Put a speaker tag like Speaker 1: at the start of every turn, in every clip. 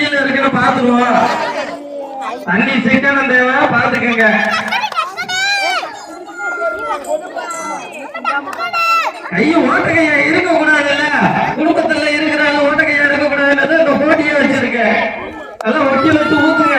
Speaker 1: இருக்குன்னு பாத்துருவோம். தண்ணி சிக்கனம் தேவை, பாத்துக்கங்க. கைய ஓட்டக்கையா இருக்க கூடாதுல்ல, குடும்பத்துல இருக்கிறாங்க ஓட்டக்கையா இருக்க கூடாதுன்னு இந்த போட்டியே வச்சிருக்கேன். அதெல்லாம் வக்கீல் வச்சு ஊத்துங்க.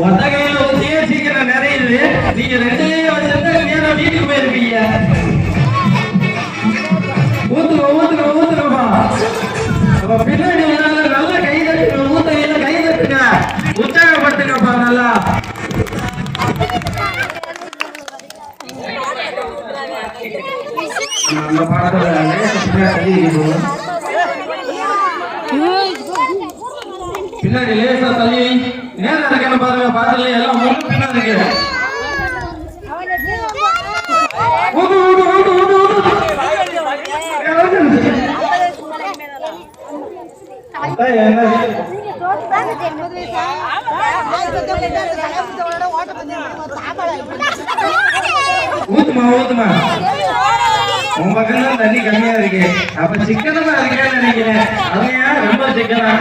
Speaker 1: ஒத்தகையில ஊத்தியே சீக்கிரம் நிறையுது. நீங்க ரெண்டுலயே வச்சிருந்தா நேரம் வீட்டுக்கு போயிருப்பீங்க. ஊத்துக்கமா பின்னாடி நல்லா கை தட்டுங்க. ஊத்தகையில கை தட்டுங்க, உற்சாகப்படுத்துங்கப்பா. நல்லா நம்ம பாடத்துல பின்னாடி லேசா தள்ளி நேரம் இருக்கேன்னு பாருங்க. பாத்துல எல்லாம் பின்னா இருக்கு. ஊத்துமா உன் பக்கம் தான் தண்ணி கம்மியா இருக்கு. அப்ப சிக்கனமா இருக்கேன்னு நினைக்கிறேன். அதுயா ரொம்ப சிக்கனா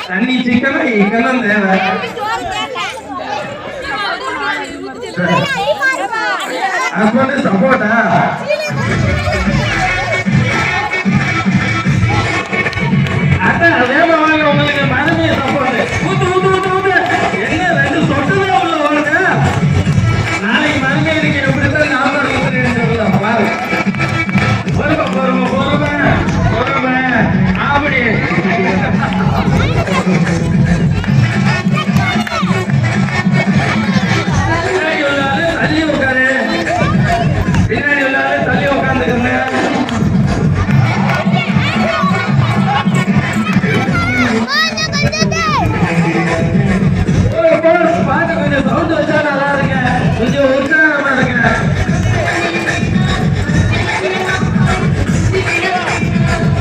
Speaker 1: தண்ணி சிக்கனா இக்கெல்லாம் தேவை. ஹஸ்பண்ட் சப்போர்ட்டா அதான் வேமா வாங்க. உங்களுக்கு மனமே சப்போர்ட். என்ன ரெண்டு சொட்டுதான் உள்ள வருங்க. நாளைக்கு மனமே இருக்கு. எப்படித்தான் நாம சொல்லலாம் பாரு. பொறுமை அப்படி தள்ளி உட்காரு. பின்னாடி உள்ளாரு தள்ளி உட்காந்துக்கங்க. பாட்டு கொஞ்சம் சவுண்ட் வச்சா நல்லா இருக்க. கொஞ்சம் உற்சாகமா இருக்க.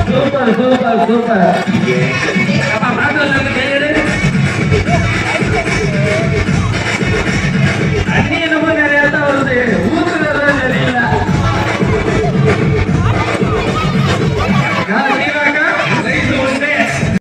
Speaker 1: சூப்பர். பாட்டு